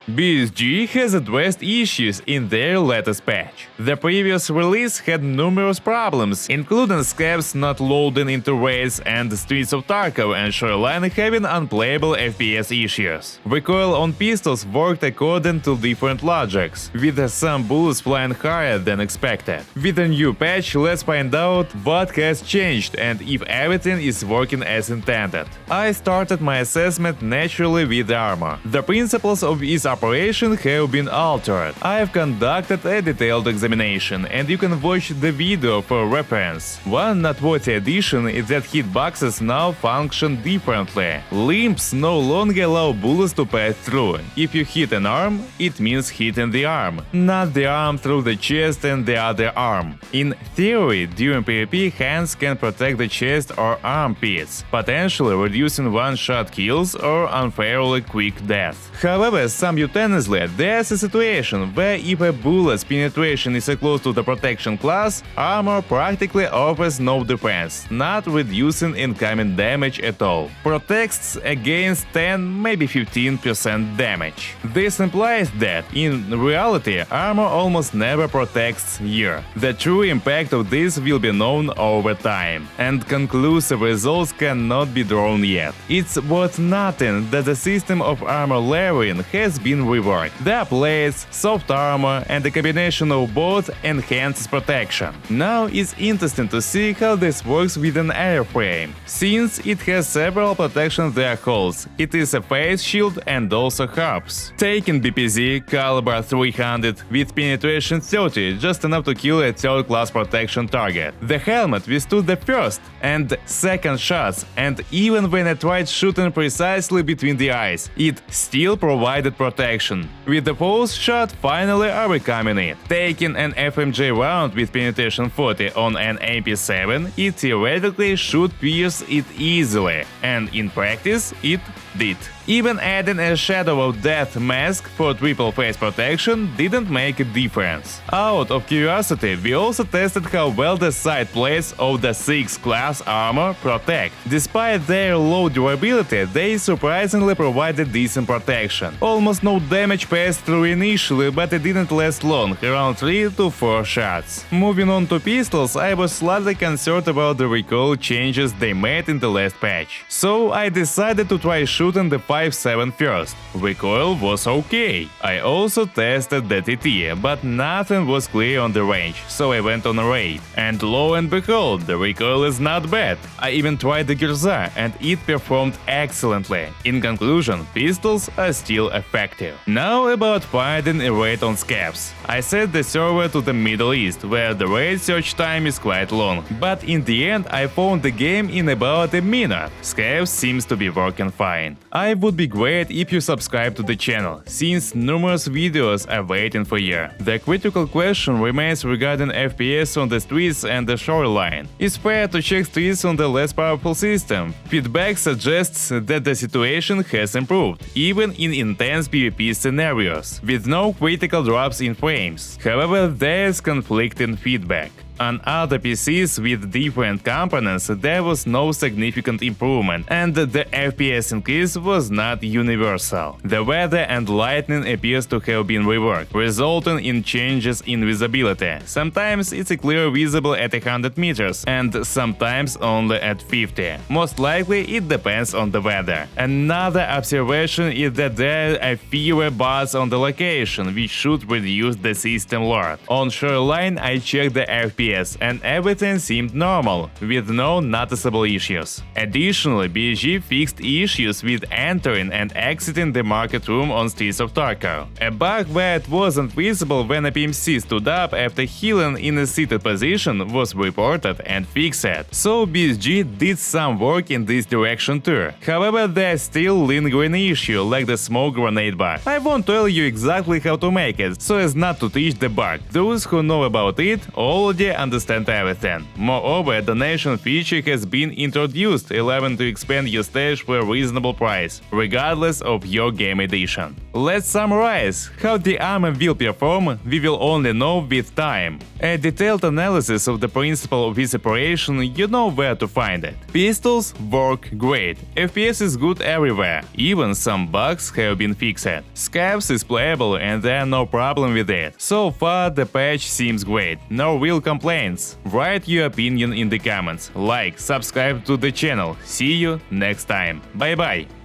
BSG has addressed issues in their latest patch. The previous release had numerous problems, including scabs not loading into raids and Streets of Tarkov and Shoreline having unplayable FPS issues. Recoil on pistols worked according to different logics, with some bullets flying higher than expected. With a new patch, let's find out what has changed and if everything is working as intended. I started my assessment naturally with the armor. The principles of its operation have been altered. I have conducted a detailed examination, and you can watch the video for reference. One noteworthy addition is that hitboxes now function differently. Limbs no longer allow bullets to pass through. If you hit an arm, it means hitting the arm, not the arm through the chest and the other arm. In theory, during PvP, hands can protect the chest or armpits, potentially reducing one-shot kills or unfairly quick death. However, simultaneously, there's a situation where if a bullet's penetration is close to the protection class, armor practically offers no defense, not reducing incoming damage at all. Protects against 10, maybe 15% damage. This implies that, in reality, armor almost never protects you. The true impact of this will be known over time, and conclusive results cannot be drawn yet. It's worth noting that the system of armor layering has been reworked. There are plates, soft armor, and a combination of both enhances protection. Now it's interesting to see how this works with an airframe. Since it has several protection via holes, it is a face shield and also hubs. Taking BPZ caliber 300 with penetration 30, just enough to kill a third-class protection target. The helmet withstood the first and second shots, and even when I tried shooting precisely between the eyes, it still provided protection. With the fourth shot finally overcoming it. Taking an FMJ round with penetration 40 on an AP7, it theoretically should pierce it easily, and in practice it did. Even adding a Shadow of Death mask for triple face protection didn't make a difference. Out of curiosity, we also tested how well the side plates of the 6th class armor protect. Despite their low durability, they surprisingly provided decent protection. Almost no damage passed through initially, but it didn't last long, around 3 to 4 shots. Moving on to pistols, I was slightly concerned about the recoil changes they made in the last patch. So I decided to try shooting the 5.7 first. Recoil was okay. I also tested the TT, but nothing was clear on the range, so I went on a raid. And lo and behold, the recoil is not bad. I even tried the Gyrza, and it performed excellently. In conclusion, pistols are still effective. Now about finding a raid on scabs. I set the server to the Middle East, where the raid search time is quite long, but in the end I found the game in about a minute. Scabs seems to be working fine. I would be great if you subscribe to the channel, since numerous videos are waiting for you. The critical question remains regarding FPS on the streets and the shoreline. It's fair to check streets on the less powerful system. Feedback suggests that the situation has improved, even in intense PvP scenarios, with no critical drops in frames. However, there's conflicting feedback. On other PCs with different components, there was no significant improvement, and the FPS increase was not universal. The weather and lightning appears to have been reworked, resulting in changes in visibility. Sometimes it's clearly visible at 100 meters, and sometimes only at 50. Most likely it depends on the weather. Another observation is that there are fewer bots on the location, which should reduce the system load. On Shoreline I checked the FPS, and everything seemed normal, with no noticeable issues. Additionally, BSG fixed issues with entering and exiting the market room on Streets of Tarkov. A bug where it wasn't visible when a PMC stood up after healing in a seated position was reported and fixed. So BSG did some work in this direction too. However, there's still lingering issue like the smoke grenade bug. I won't tell you exactly how to make it, so as not to teach the bug. Those who know about it already understand everything. Moreover, a donation feature has been introduced, allowing to expand your stage for a reasonable price, regardless of your game edition. Let's summarize. How the armor will perform, we will only know with time. A detailed analysis of the principle of this operation, you know where to find it. Pistols work great. FPS is good everywhere. Even some bugs have been fixed. Scavs is playable and there are no problem with it. So far the patch seems great. No real complaints. Write your opinion in the comments. Like, subscribe to the channel. See you next time. Bye bye.